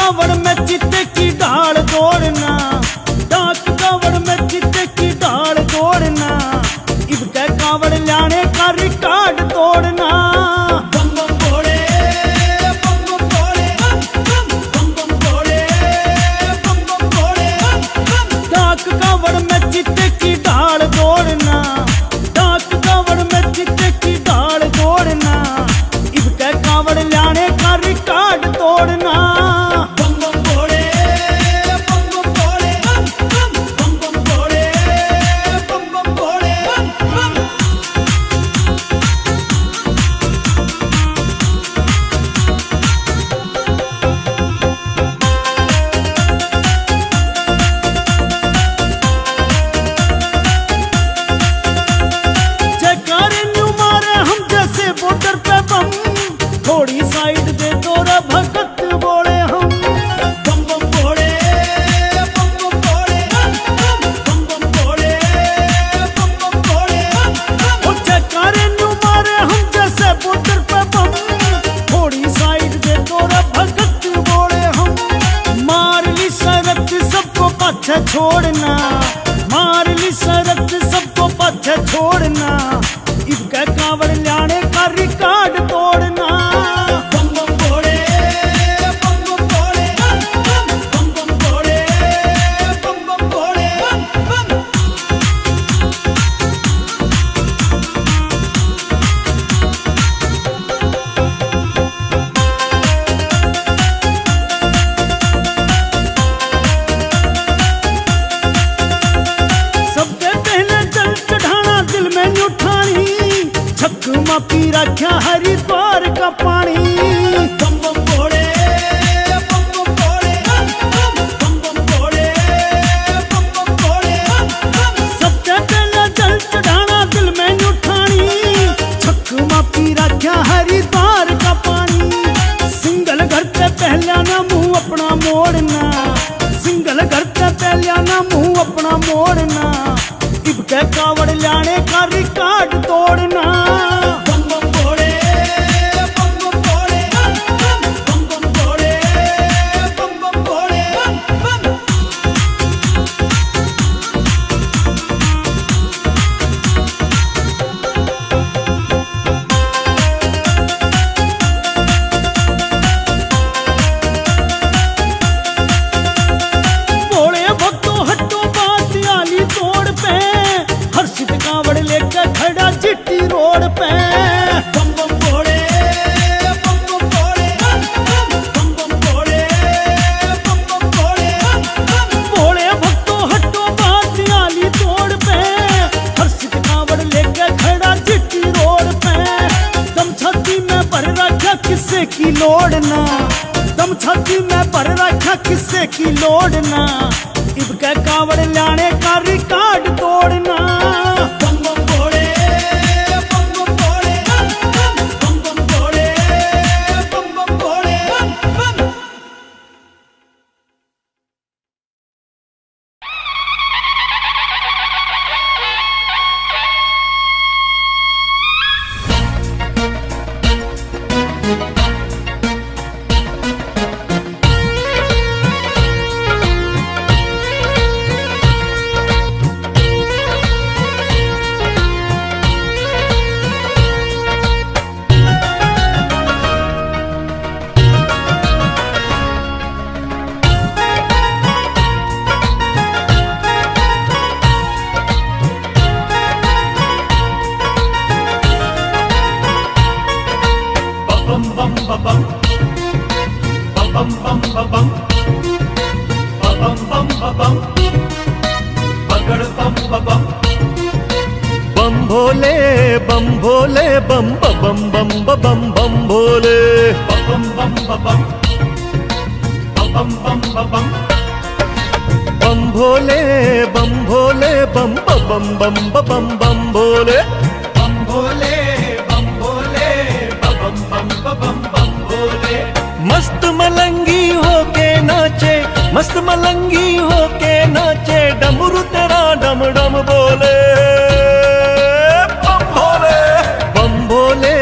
कावड़ में चित्ते की ढाल दौड़ना, डाक कावड़ में चित्ते की ढाल दौड़ना, इब के कावड़ लाने का रिकॉर्ड तोड़ना। बम बम भोले, बम बम भोले, बम बम भोले, बम बम भोले। डाक कावड़ में चित्ते की ढाल दौड़ना, डाक कावड़ में चित्ते की ढाल दौड़ना, इब के कावड़ लाने का रिकॉर्ड तोड़ना। बम बम भोले, बम बम भोले, बम बम भोले, बम बम भोले। जयकारे न्यू मारे हम जैसे बॉर्डर पे बम, थोड़ी साइड दे तोरा भगत बोले हम। बम बम भोले, बम बम भोले, बम बम भोले, बम बम भोले। ओ जयकारे न्यू मारे हम जैसे बॉर्डर पे बम, थोड़ी साइड दे तोरा भगत बोले हम। मार ली सरत सबको पाछे छोड़ना, मार ली सरत सबको पाछे छोड़ना, इब के कावड़ लाने का रिकॉर्ड तोड़ना। बम बम भोले, बम बम भोले, बम बम भोले, बम बम भोले। सबसे पहले जल चढ़ाना दिल में न्यू ठानी, छक मापी रखा हरिद्वार का पानी। बम बम भोले, बम बम भोले, बम बम भोले, बम बम भोले। सबसे पहले जल चढ़ाना दिल में न्यू ठानी, छक मापी रखा हरिद्वार का पानी। सिंगल घर पे पहला ना मुंह अपना मोड़ना, सिंगल घर पे पहला ना मुंह अपना मोड़ना, इब के कावड़ लाने का रिकॉर्ड तोड़ना। बम बम भोले, बम बम भोले, बम बम भोले, बम बम भोले। भोले भक्तों हटो बात आली तोड़ पे, हर्षित कावड़ लेकर खड़ा चिट्टी रोड पे। बम बम भोले, बम बम भोले, बम बम भोले, बम बम भोले। भोले भक्तों हटो बात आली तोड़ पे, हर्षित कावड़ लेकर खड़ा चिट्टी रोड पे। दम छाती में भर रखा किस्से की लोड़ना, दम छाती में भर रखा किस्से की लोड़ना, इब के कावड़ लाने का रिकॉर्ड तोड़ना। बम बम भोले, बम बम भोले, बम बम भोले, बम बम भोले। बम भोले बम भोले बम बम बम बम बम भोले बम बम बम बम बम बम बम भोले बम भोले बम बम बम बम बम भोले बम भोले बम भोले बम बम बम बम भोले। मस्त मलंगी होके नाचे, मस्त मलंगी होके नाचे, डमरू तेरा डम डम बोले बम भोले बम भोले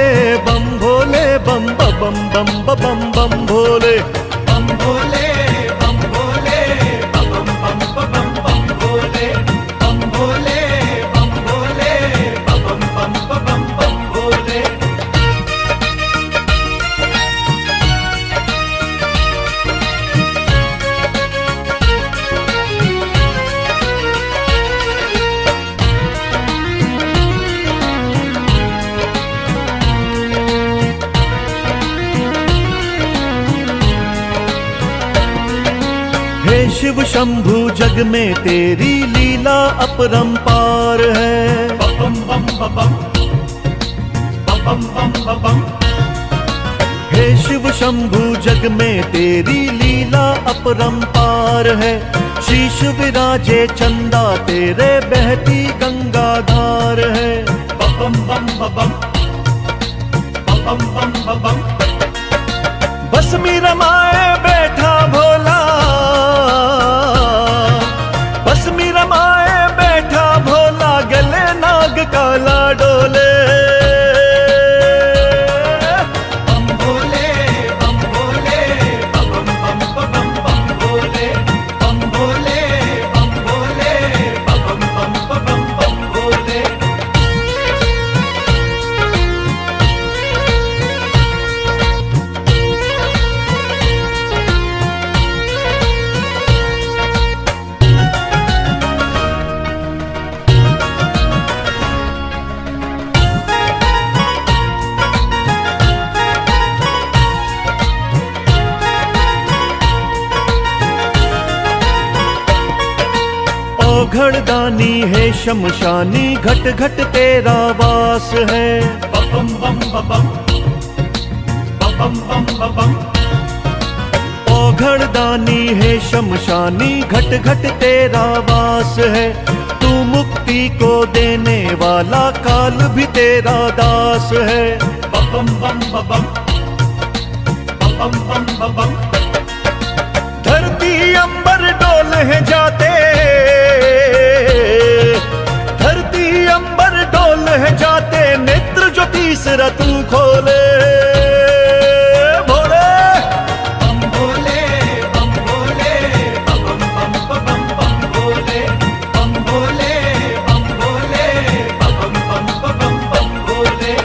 बम भोले बम बम बम बम बम भोले बम भोले शिव शंभु जग में तेरी लीला अपरंपार है। बम बम बम बम बम बम। हे शिव शंभु जग में तेरी लीला अपरंपार है। शीश विराजे चंदा तेरे बहती गंगा धार है। बम बम बम बम बम बम। बसमी रमाए बैठा भोला, बसमी रमाए बैठा भोला, गले नाग काला डोले। घड़दानी है शमशानी, घट घट तेरा वास है। बम बम बम बम बम बम। ओ घड़दानी है शमशानी, घट घट तेरा वास है। तू मुक्ति को देने वाला, काल भी तेरा दास है। बम बम बम बम बम बम। धरती अंबर डोल है जाते, धरती अंबर डोल है जाते, नेत्र जो तीसरा तू खोले। भोले बम भोले बम भोले बम बम बम बम भोले बम भोले बम भोले बम बम बम बम भोले।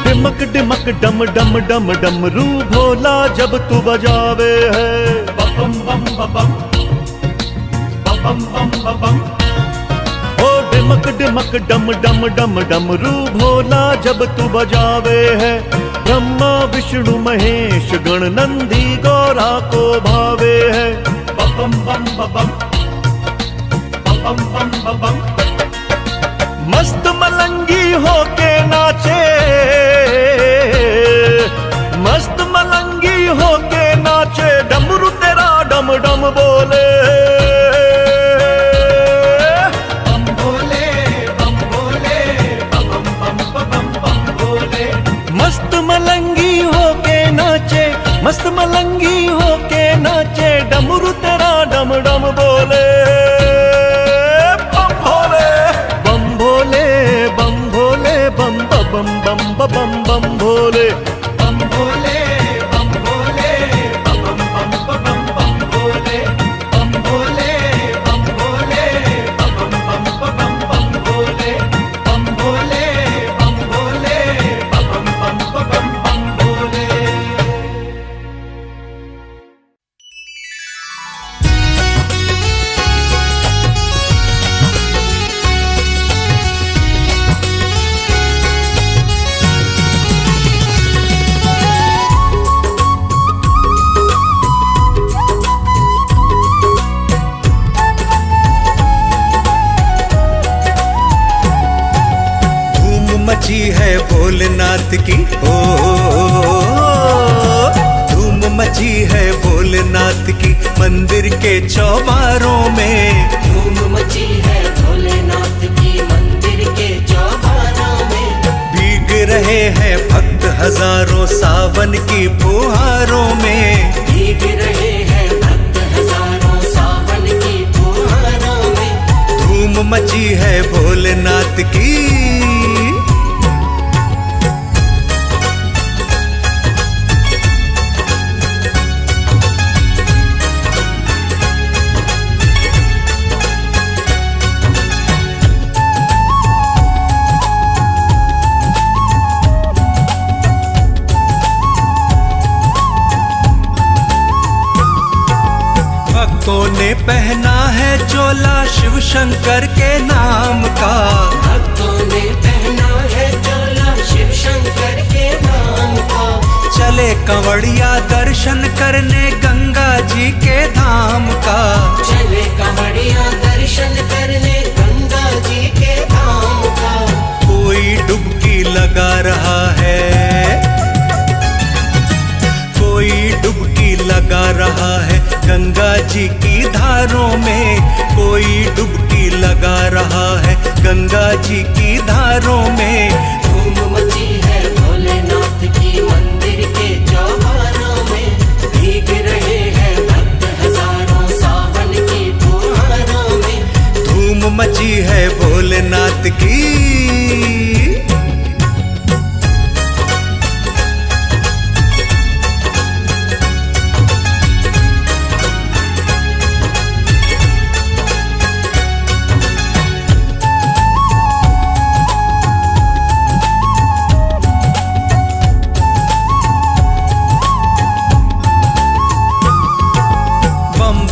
डिमक डिमक डम डम डम डमरू भोला जब तू बजावे है। बम बम बम बम बम बम। ओ डिमक डिमक डम डम डम डमरू भोला जब तू बजावे है। ब्रह्मा विष्णु महेश गण नंदी गौरा को भावे है। बम बम बम बम बम बम। मस्त मलंगी होके नाचे, मस्त मलंगी होके नाचे, डमरू तेरा डम डम बोले। बम भोले बम भोले बम बम बम बम भोले। मस्त मलंगी होके नाचे, मस्त मलंगी होके नाचे, डमरू तेरा डम डम बोले। बम बम बम बम बम भोले बम भोले बम भोले बम बम बम बम भोले बम भोले बम भोले बम बम बम बम भोले बम भोले बम भोले बम बम बम बम भोले। मची है भोलेनाथ की, ओ धूम मची है भोलेनाथ की, मंदिर के चौबारों में। धूम मची है भोलेनाथ की, मंदिर के चौबारों में। भीग रहे हैं भक्त हजारों सावन की फुहारों में। भीग रहे हैं भक्त हजारों सावन की फुहारों में। धूम मची है भोलेनाथ की। ने पहना है चोला शिव शंकर के नाम का। भक्तों ने पहना है चोला शिव शंकर के नाम का। चले कंवड़िया दर्शन करने गंगा जी के धाम का। चले कंवड़िया दर्शन करने गंगा जी के धाम का। कोई डुबकी लगा रहा है, कोई डुबकी लगा रहा है गंगा जी की धारों में। कोई डुबकी लगा रहा है गंगा जी की धारों में। धूम मची है भोलेनाथ की मंदिर के चौबारों में। भीग रहे हैं भक्त हजारों सावन की फुहारों में। धूम मची है भोलेनाथ की।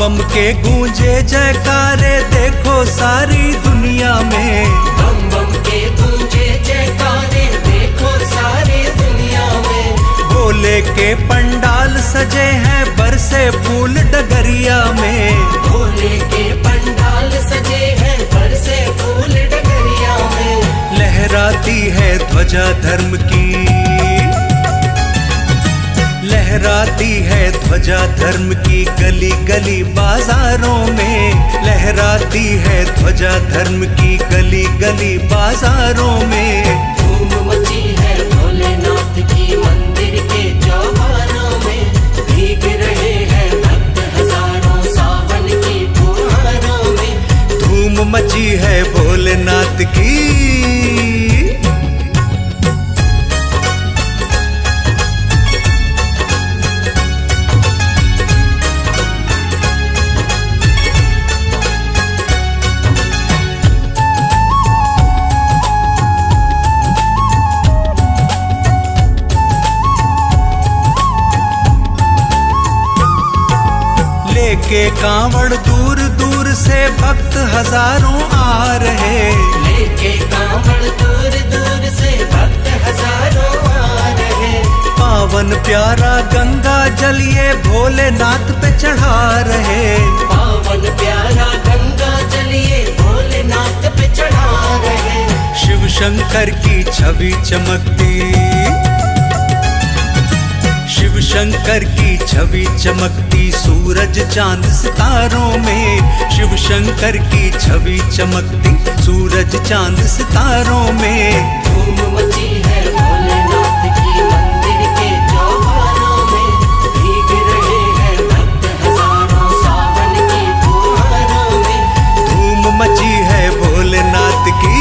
बम के गूंजे जयकारे देखो सारी दुनिया में। बम बम के गूंजे जयकारे देखो सारी दुनिया में। भोले के पंडाल सजे हैं बरसे फूल डगरिया में। भोले के पंडाल सजे हैं बरसे फूल डगरिया में। लहराती है ध्वजा धर्म की, लहराती है ध्वजा धर्म की गली गली बाजारों में। लहराती है ध्वजा धर्म की गली गली बाजारों में। धूम मची है भोलेनाथ की मंदिर के चौबारों में। भीग रहे हैं भक्त हजारों सावन की फुहारों में। धूम मची है भोलेनाथ की। लेके कांवड़ दूर दूर से भक्त हजारों आ रहे। लेके कांवड़ दूर दूर से भक्त हजारों आ रहे। पावन प्यारा गंगा जल ये भोलेनाथ पे चढ़ा रहे। पावन प्यारा गंगा जल ये भोलेनाथ पे चढ़ा रहे। शिव शंकर की छवि चमकती, शिव शंकर की छवि चमकती सूरज चांद सितारों में। शिव शंकर की छवि चमकती सूरज चांद सितारों में। धूम मची है भोलेनाथ की मंदिर के चौबारों में। भीग रहे हैं भक्त हजारों सावन की फुहारों में। धूम मची है भोलेनाथ की।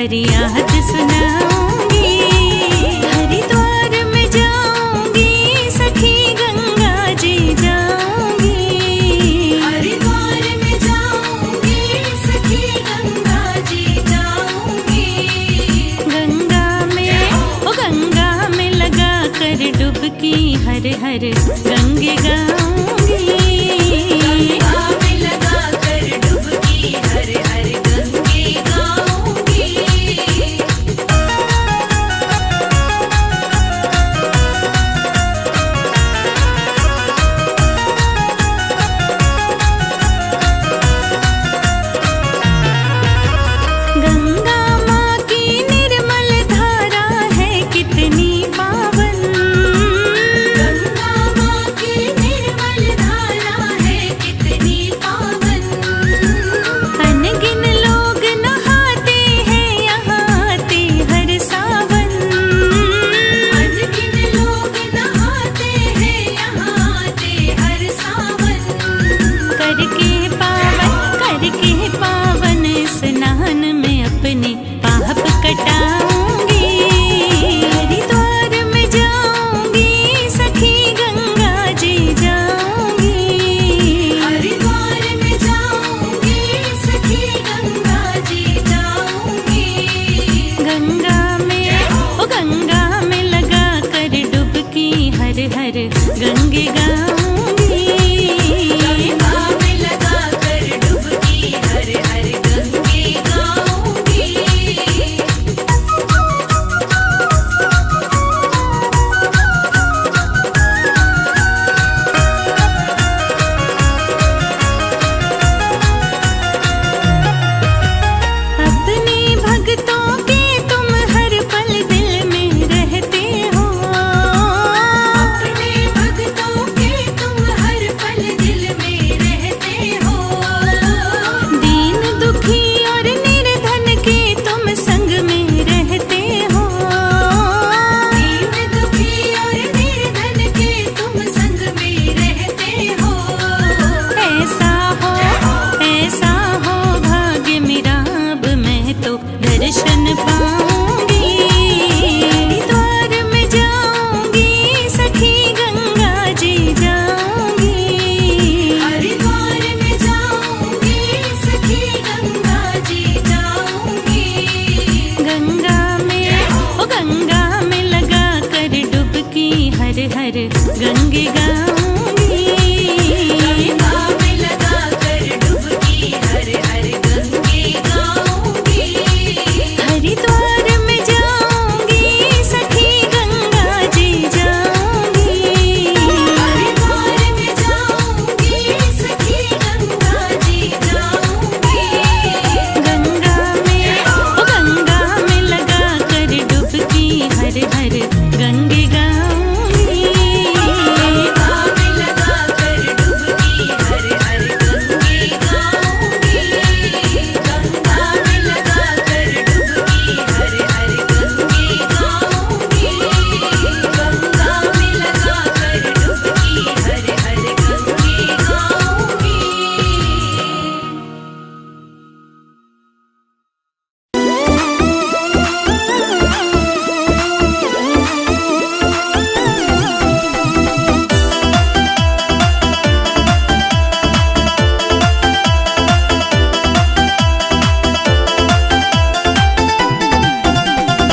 फरियाद सुनाऊंगी। हरिद्वार में जाऊंगी सखी गंगा जी जाऊंगी। हरिद्वार में जाऊंगी सखी गंगा जी जाऊंगी। गंगा में लगा कर डुबकी हर हर गंगे गाऊंगी। गंगा में लगा कर डुबकी हर हर गंगे गाऊंगी। गंगा माँ की निर्मल धारा है कितनी पावन। गंगा माँ की निर्मल धारा है कितनी पावन। अनगिन लोग नहाते हैं यहाँ आते हर सावन। अनगिन लोग नहाते हैं यहाँ आते हर सावन। करके पावन स्नान में अपने पाप कटाऊंगी। हरिद्वार में जाऊंगी सखी गंगा जी जाऊंगी। हरिद्वार में जाऊंगी सखी गंगा जी जाऊंगी। गंगा में लगा कर डुबकी हर हर गंगे गाऊंगी। गंगा में लगा कर डुबकी हर हर गंगे गाऊंगी। अपने भक्तों के तुम हर पल दिल में रहते हो। अपने भक्तों के तुम हर पल दिल में रहते हो। दीन दुखी और निर्धन के तुम संग में रहते हो। दीन दुखी और निर्धन के तुम संग में रहते हो। ऐसा हो भाग्य मेरा अब मैं तो दर्शन पाऊंगी। हरिद्वार में जाऊंगी सखी गंगा जी जाऊंगी। हरिद्वार में जाऊंगी सखी गंगा जी जाऊंगी। गंगा में लगा कर डुबकी हर हर गंगे गाऊंगी। गंगा में लगा कर डुबकी हर हर गंगे गाऊंगी। हरिद्वार में जाऊंगी सखी गंगा जी जाऊंगी। हरिद्वार में जाऊंगी सखी गंगा जी जाऊंगी। गंगा में लगा कर डुबकी हर हर गंगे गाऊंगी। गंगा में लगा कर डुबकी हर हर गंगे गाऊंगी। गंगा में लगा कर डुबकी हर हर गंगे गाऊंगी। गंगा में लगा कर डुबकी हर हर गंगे गाऊंगी।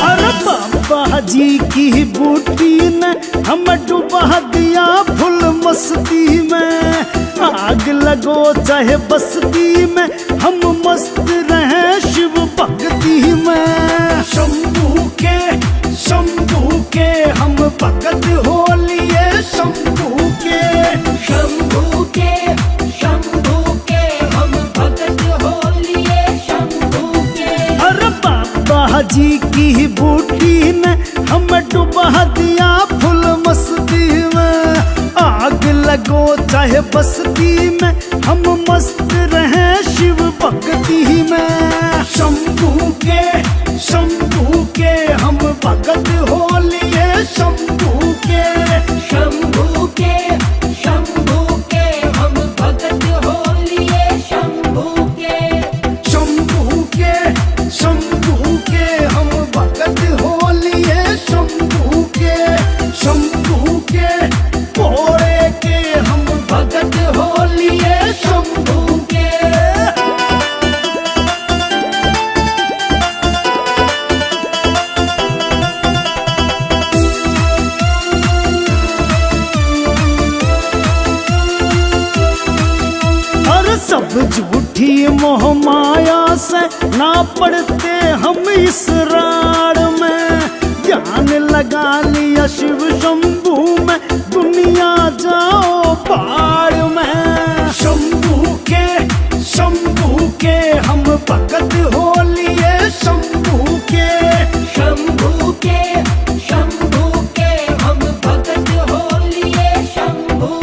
अरे बाबा जी की बूटी ने हम डुबा दिया फुल मस्ती में। आग लगो चाहे बस्ती में हम मस्त रहे शिव भक्ति में। शंभू के हम भगत हो लिए शंभू के। शंभू के हम भगत हो लिए शंभू के। अरे बाबा जी की बूटी ने हम डुबा दिया फुल मस्ती में। आग लगो चाहे बस्ती में हम मस्त रहे शिव भक्ति में। शंभू के हम भगत हो लिए शंभू के। शंभू के हम भगत हो लिए शंभू के। शंभू के मोह माया से ना पड़ते हम इस राड में। ध्यान लगा लिया शिव शंभू में, दुनिया जाओ पहाड़ में। शंभू के हम भगत हो लिए, शंभू के शंभू के हम भगत हो लिए, शंभू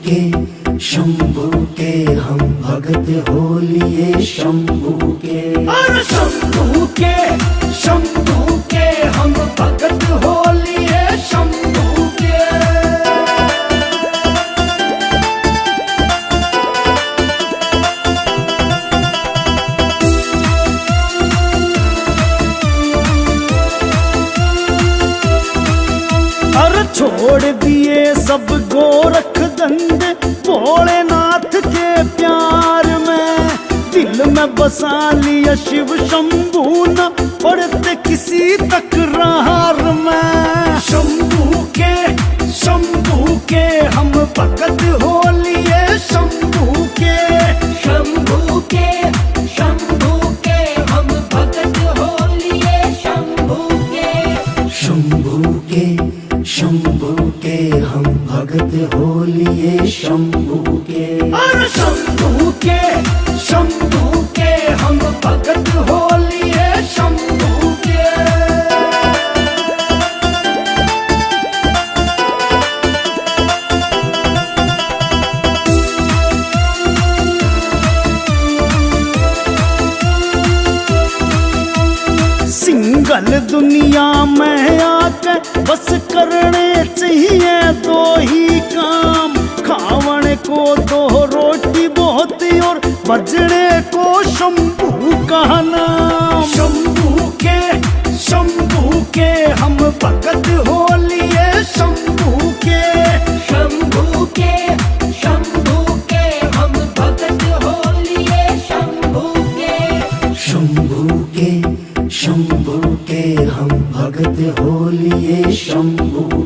के शंभू के हम भगत हो लिए, शंभू के। और शंभू के हम भगत हो लिए, शंभू के। अरे छोड़ दिए सब गोरख धंधे भोलेनाथ के प्यार में। दिल में बसा लिया शिव शंभू, न पड़ते किसी तकरार में। शंभू के हम भगत हो लिए, शंभू के। शंभू के हम भगत हो लिए, शंभू के। शंभू के हम भगत हो लिए, शंभू के। और शंभू के हम भगत हो लिए, शंभू के। सिंगल दुनिया में आके बस करने चाहिए दो ही काम। खावने को दो रोटी बहुत और बजने को शंभू का नाम। शंभू के हम भगत हो लिए, शंभू के। शंभू के हम भगत हो लिए, शंभू के। शंभू के हम भगत हो लिए, शंभू